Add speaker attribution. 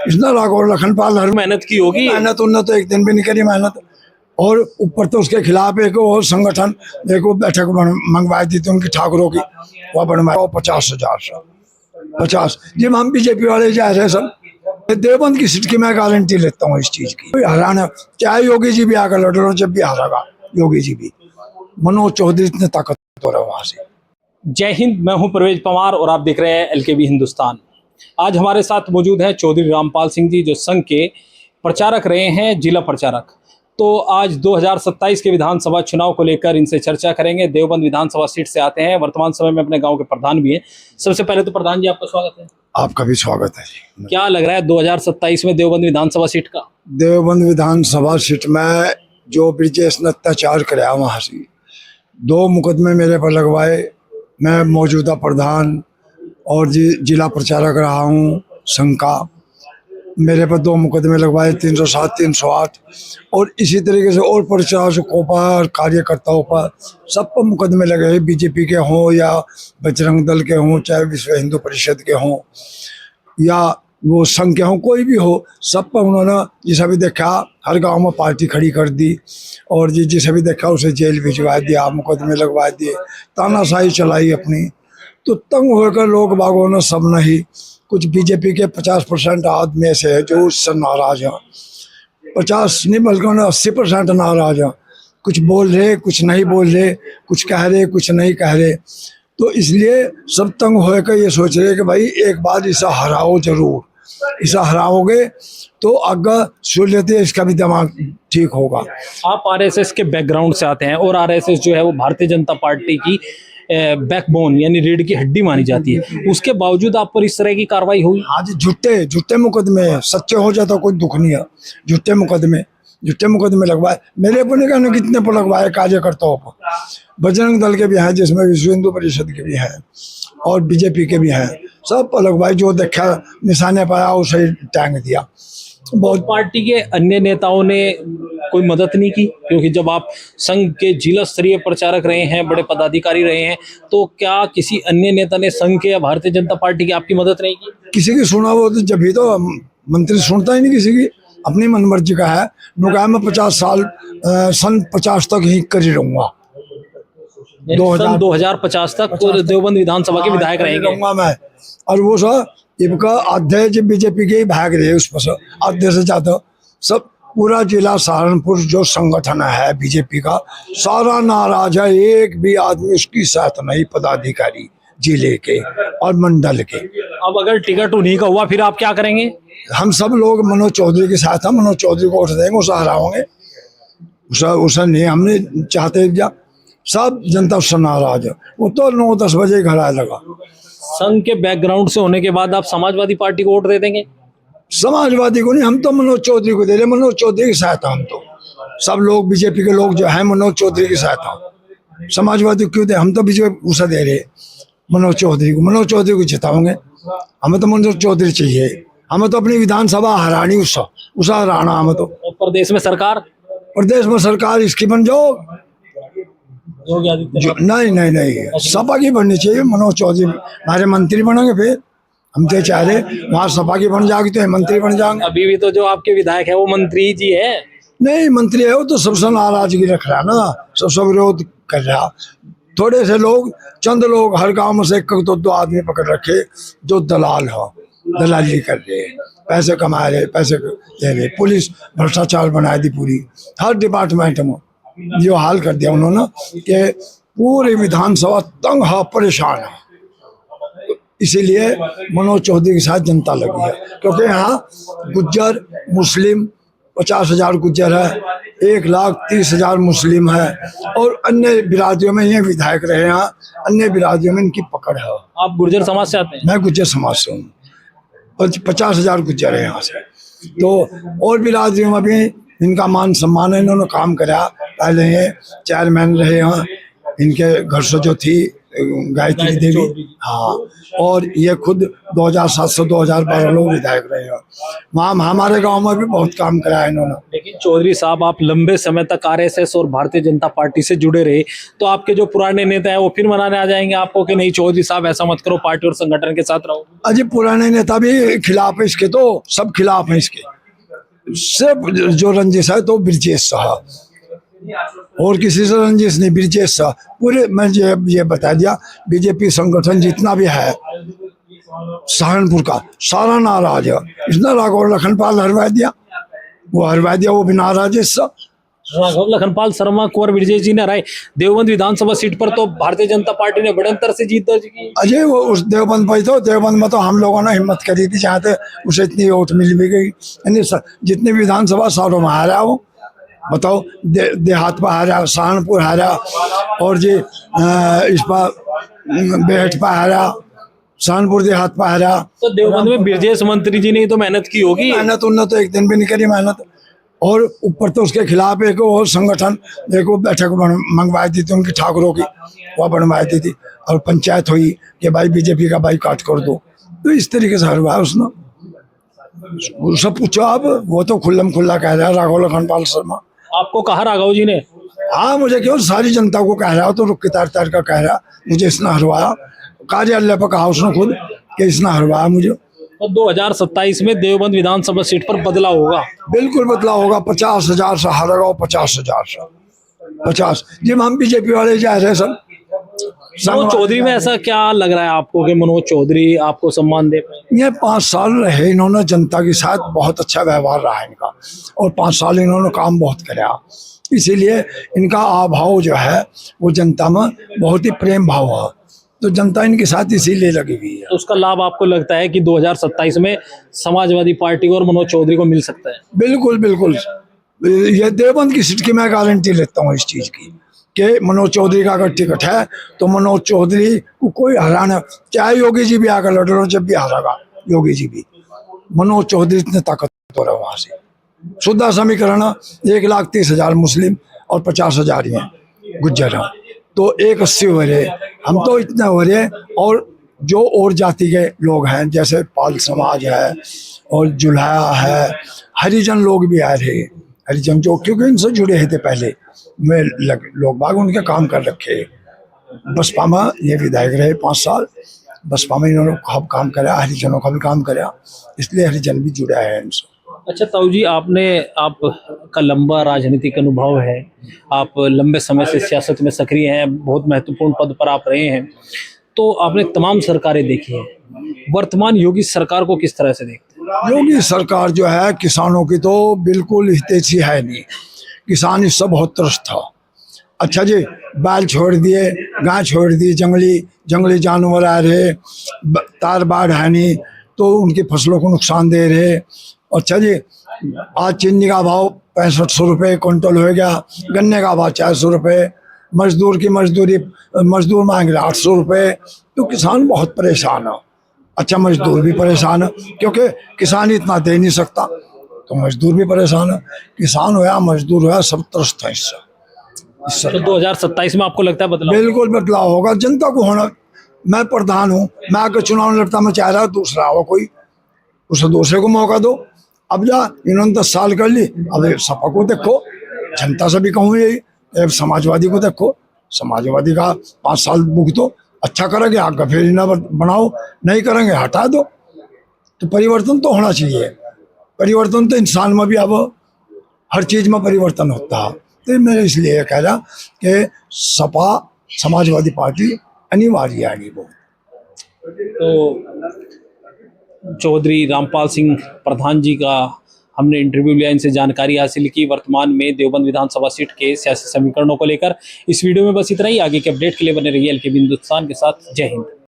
Speaker 1: इतना राघव लखनपाल हर
Speaker 2: मेहनत की होगी।
Speaker 1: मेहनत उन्होंने तो एक दिन भी नहीं करी मेहनत। और ऊपर तो उसके खिलाफ एक और संगठन एक वो बैठक मंगवाई थी थी उनकी ठाकुरों की, वह बनवाया 50,000 50। जब हम बीजेपी वाले जा रहे सब, देवबंद की सीट की मैं गारंटी लेता हूँ इस चीज की। हराना चाहे योगी जी भी आकर लड़ रहे, जब भी हारेगा योगी जी भी। मनोज चौधरी इतने ताकतवर है वहां से।
Speaker 2: जय हिंद, मैं हूं परवेज पवार और आप देख रहे हैं एलकेबी हिंदुस्तान। आज हमारे साथ मौजूद हैं चौधरी रामपाल सिंह जी, जो संघ के प्रचारक रहे हैं, जिला प्रचारक। तो आज 2027 के विधानसभा चुनाव को लेकर इनसे चर्चा करेंगे। देवबंद विधानसभा सीट से आते हैं, वर्तमान समय में अपने गांव के प्रधान भी हैं। सबसे पहले तो प्रधान जी, आपका स्वागत है।
Speaker 1: आपका भी स्वागत है जी।
Speaker 2: क्या लग रहा है 2027 में देवबंद विधानसभा सीट का?
Speaker 1: देवबंद विधानसभा सीट में जो ब्रिजेश ने अत्याचार कराया वहां से 2 मुकदमे मेरे पर लगवाए। मैं मौजूदा प्रधान और जिला प्रचारक रहा हूँ संघ का। मेरे पर 2 मुकदमे लगवाए, 307 308, और इसी तरीके से और प्रचारकों पर, कार्यकर्ताओं पर, सब पर मुकदमे लगे हैं। बीजेपी के हों या बजरंग दल के हों, चाहे विश्व हिंदू परिषद के हों या वो संघ के हों, कोई भी हो, सब पर उन्होंने जिसे भी देखा हर गांव में पार्टी खड़ी कर दी और जिसे भी देखा उसे जेल भिजवा दिया, मुकदमे लगवा दिए, तानाशाही चलाई अपनी। तो तंग होकर लोग बागों ने सब नहीं, कुछ बीजेपी के 50% आदमी ऐसे है जो उससे नाराज हैं। 50 नहीं बल्कि 80% नाराज हैं। कुछ बोल रहे, कुछ नहीं बोल रहे, कुछ कह रहे, कुछ नहीं कह रहे। तो इसलिए सब तंग होकर ये सोच रहे कि भाई एक बार इसे हराओ जरूर, इसे हराओगे तो आगे सुन लेते हैं, इसका भी दिमाग ठीक होगा।
Speaker 2: आप आरएसएस के बैकग्राउंड से आते हैं और आरएसएस जो है वो भारतीय जनता पार्टी की बैकबोन यानी रीढ़ की हड्डी मानी जाती है। उसके बावजूद आप पर इस तरह की कार्रवाई हुई?
Speaker 1: आज झूठे मुकदमे हैं, सच्चे हो जाता कोई दुख नहीं है। झूठे मुकदमे लगवाए, मेरे पर नहीं कहने कितने पर लगवाए, कार्यकर्ताओं पर। बजरंग दल के भी हैं, जिसमें विश्व हिंदू परिषद के भी हैं और बीजेपी के भी हैं, सब पर लगवाए। जो देखा निशाने पाया उसे टांग दिया।
Speaker 2: बहुत पार्टी के अन्य नेताओं ने कोई मदद नहीं की? क्योंकि जब आप संघ के जिला स्तरीय प्रचारक रहे हैं, बड़े पदाधिकारी रहे हैं, तो क्या किसी अन्य नेता ने संघ के या भारतीय जनता पार्टी की आपकी मदद नहीं की?
Speaker 1: किसी की सुना वो तो जब भी तो मंत्री सुनता ही नहीं किसी की, अपनी मनमर्जी का है। नुकाया मैं 50 साल सन 50 तक ही कर ही रहूंगा।
Speaker 2: 2050 तक देवबंद विधानसभा के विधायक रहेंगे
Speaker 1: मैं। और वो सर इनका अध्यक्ष बीजेपी के ही भाग रहे, उस पर अध्यक्ष से ज्यादा सब पूरा जिला सहारनपुर जो संगठन है बीजेपी का सारा नाराज है। एक भी आदमी उसकी साथ नहीं, पदाधिकारी जिले के और मंडल के।
Speaker 2: अब अगर टिकट उन्हीं का हुआ फिर आप क्या करेंगे?
Speaker 1: हम सब लोग मनोज चौधरी के साथ हैं, मनोज चौधरी को वोट देंगे, उसे हराओगे। उसे नहीं हमने चाहते, सब जनता उससे नाराज है। वो तो 9-10 बजे घर आने लगा।
Speaker 2: संघ के बैकग्राउंड से होने के बाद आप समाजवादी पार्टी को वोट दे देंगे?
Speaker 1: समाजवादी को नहीं, हम तो मनोज चौधरी को दे रहे। मनोज चौधरी के साथ हम तो सब लोग बीजेपी के लोग जो है मनोज चौधरी के साथ हैं। समाजवादी क्यों दे? हम तो बीजेपी उसे दे रहे मनोज चौधरी को जिताओगे। हमें तो मनोज चौधरी चाहिए, हमें तो अपनी विधानसभा हरानी, उसे हराना हमें तो।
Speaker 2: प्रदेश में सरकार
Speaker 1: इसकी बन जाओ। नहीं, सपा की बननी चाहिए। मनोज चौधरी हमारे मंत्री बनेंगे, फिर हम तो चाह रहे वहाँ सपा की बन जाएगी तो मंत्री बन जाएंगे।
Speaker 2: अभी भी तो जो आपके विधायक है वो मंत्री जी है।
Speaker 1: नहीं, मंत्री है वो तो सबसे नाराजगी रख रहा है ना, सबसे विरोध कर रहा। थोड़े से लोग, चंद लोग हर गांव में से 1-2 आदमी पकड़ रखे जो दलाल हो, दलाली कर रहे, पैसे कमा रहे, पैसे दे रहे। पुलिस भ्रष्टाचार बना दी पूरी, हर डिपार्टमेंट में जो हाल कर दिया उन्होंने कि पूरी विधानसभा तंग है, परेशान है। इसीलिए मनोज चौधरी के साथ जनता लगी है, क्योंकि यहाँ गुज्जर मुस्लिम 50,000 गुज्जर है, 1,30,000 मुस्लिम है और अन्य बिरादरियों में ये विधायक रहे हैं। अन्य बिरादरियों में इनकी पकड़ है।
Speaker 2: आप गुर्जर समाज से आते हैं?
Speaker 1: मैं गुज्जर समाज से हूँ। 50,000 गुज्जर है यहाँ से। तो और बिरादरियों में भी इनका मान सम्मान है, इन्होंने काम कराया। पहले ये चेयरमैन रहे हैं, इनके घर से जो थी गायत्री
Speaker 2: गायत्री चौधरी
Speaker 1: देवी,
Speaker 2: जी।
Speaker 1: हाँ। और ये खुद 2007 से 2012 लोग विधायक रहे हैं। वहाँ हमारे गांव में भी बहुत काम करा है इन्होंने।
Speaker 2: लेकिन चौधरी साहब, आप लंबे समय तक आरएसएस और भारतीय जनता पार्टी से जुड़े रहे, तो आपके जो पुराने नेता हैं वो फिर मनाने आ जाएंगे आपको कि नहीं चौधरी साहब ऐसा मत करो, पार्टी और संगठन के साथ रहो?
Speaker 1: अजय पुराने नेता भी खिलाफ है इसके, तो सब खिलाफ है इसके। सिर्फ जो रंजिश है तो ब्रिजेश साहब, और किसी से रंजिश नहीं, ब्रिजेश साहब। पूरे मैं ये बता दिया, बीजेपी संगठन जितना भी है सहारनपुर का सारा नाराज है। इसने राघव लखनपाल हरवा दिया, वो भी नाराज है इससे।
Speaker 2: राघव लखनपाल शर्मा, कुंवर ब्रिजेश जी ने हराए। देवबंद विधानसभा सीट पर तो भारतीय जनता पार्टी ने बड़े अंतर से जीत दर्ज की।
Speaker 1: अजय वो उस देवबंद पर, तो देवबंद में तो हम लोगों ने हिम्मत करी थी, चाहते उसे इतनी वोट मिल भी गई। यानी जितनी विधानसभा सारों में हारा वो, बताओ, देहात पर हारा, सहारनपुर हारा, और जी इस पर बेहट पर हारा, सहारनपुर देहात पर हारा।
Speaker 2: तो देवबंद में ब्रिजेश मंत्री जी ने तो मेहनत की होगी।
Speaker 1: मेहनत उन्होंने तो एक दिन भी नहीं करी मेहनत। और ऊपर तो उसके खिलाफ एक और संगठन, एक वो बैठक मंगवाई थी उनकी ठाकुरों की, वह बनवाई थी, और पंचायत हुई कि भाई बीजेपी का बाइकआउट कर दो। तो इस तरीके से हरवाया उसने। उससे पूछो आप, वो तो खुल्लम खुल्ला कह रहा है राघव लखनपाल शर्मा।
Speaker 2: आपको कहा राघव जी ने?
Speaker 1: हाँ, मुझे क्यों, सारी जनता को कह रहा हो, तो रुक के तार तार का कह रहा, मुझे इसने हरवाया। कार्यालय पर कहा उसने खुद कि इसने हरवाया मुझे।
Speaker 2: तो 2027 में देवबंद विधानसभा सीट पर बदलाव होगा?
Speaker 1: बिल्कुल बदलाव होगा। 50,000 से हारेगा, 50,000 से 50। जी हम बीजेपी वाले जा रहे हैं सब।
Speaker 2: मनोज चौधरी में ऐसा क्या लग रहा है आपको कि मनोज चौधरी आपको सम्मान दे पाए?
Speaker 1: ये 5 साल रहे इन्होंने जनता के साथ, बहुत अच्छा व्यवहार रहा इनका, और 5 साल इन्होंने काम बहुत कराया, इसीलिए इनका अभाव जो है वो जनता में बहुत ही प्रेम भाव है, तो जनता इनके साथ इसीलिए लगी हुई है।
Speaker 2: तो उसका लाभ आपको लगता है कि 2027 में समाजवादी पार्टी और मनोज चौधरी को मिल सकता है?
Speaker 1: बिल्कुल बिल्कुल। ये देवबंद की सीट की मैं गारंटी लेता हूँ इस चीज की, कि मनोज चौधरी का अगर टिकट है तो मनोज चौधरी को कोई हराना, चाहे योगी जी भी आकर लड़ लो, जब भी हारेगा योगी जी भी, मनोज चौधरी इतने ताकतवर है वहां से। शुद्ध समीकरण 1,30,000 मुस्लिम और 50,000 हैं गुज्जर हैं, तो 180 हो रहे, हम तो इतने हो रहे। और जो और जाति के लोग हैं, जैसे पाल समाज है और जुल्हा है, हरिजन लोग भी आ रहे, हरिजन जो, क्योंकि इनसे जुड़े थे पहले में लोग बाग, उनके काम कर रखे। बसपा में ये विधायक रहे 5 साल, बसपा में इन्होंने खूब काम करा, हरिजनों का भी काम करा, इसलिए हरिजन भी जुड़ा है इनसे।
Speaker 2: अच्छा ताऊ जी, आपका लंबा राजनीतिक अनुभव है, आप लंबे समय से सियासत में सक्रिय हैं, बहुत महत्वपूर्ण पद पर आप रहे हैं, तो आपने तमाम सरकारें देखी हैं। वर्तमान योगी सरकार को किस तरह से देखते हैं?
Speaker 1: योगी सरकार जो है किसानों की तो बिल्कुल हितैषी है नहीं, किसान इससे बहुत त्रस्त था। अच्छा जी, बैल छोड़ दिए, गाय छोड़ दी, जंगली जानवर आ रहे, तार बाढ़ है नहीं, तो उनकी फसलों को नुकसान दे रहे। अच्छा जी, आज चीनी का भाव 6500 रुपये क्विंटल हो गया, गन्ने का भाव 400 रुपये, मजदूर मांग रहे 800 रुपये, तो किसान बहुत परेशान है। अच्छा, मजदूर भी परेशान है, क्योंकि किसान इतना दे नहीं सकता, तो मजदूर भी परेशान है। किसान हो या मजदूर हो या सब त्रस्त है इससे।
Speaker 2: तो 2027 में आपको लगता है बदलाव?
Speaker 1: बिल्कुल बदलाव होगा, जनता को होना। मैं प्रधान हूँ, मैं आकर चुनाव लड़ता, मैं चाह रहा दूसरा हो कोई, उसे दूसरे को मौका दो। अब जा, इन्होंने 10 साल कर ली, अब सपा को देखो, जनता से भी कहूँ यही, समाजवादी को देखो, समाजवादी का 5 साल भुगतो, अच्छा करेंगे आगे फिर इन्हें बनाओ, नहीं करेंगे हटा दो। तो परिवर्तन तो होना चाहिए, परिवर्तन तो इंसान में भी अब हर चीज में परिवर्तन होता है। तो मैं इसलिए कह रहा कि सपा समाजवादी पार्टी अनिवार्य है। वो
Speaker 2: तो चौधरी रामपाल सिंह प्रधान जी का हमने इंटरव्यू लिया, इनसे जानकारी हासिल की वर्तमान में देवबंद विधानसभा सीट के सियासी समीकरणों को लेकर। इस वीडियो में बस इतना ही। आगे के अपडेट के लिए बने रहिए एलकेबी हिंदुस्तान के साथ। जय हिंद।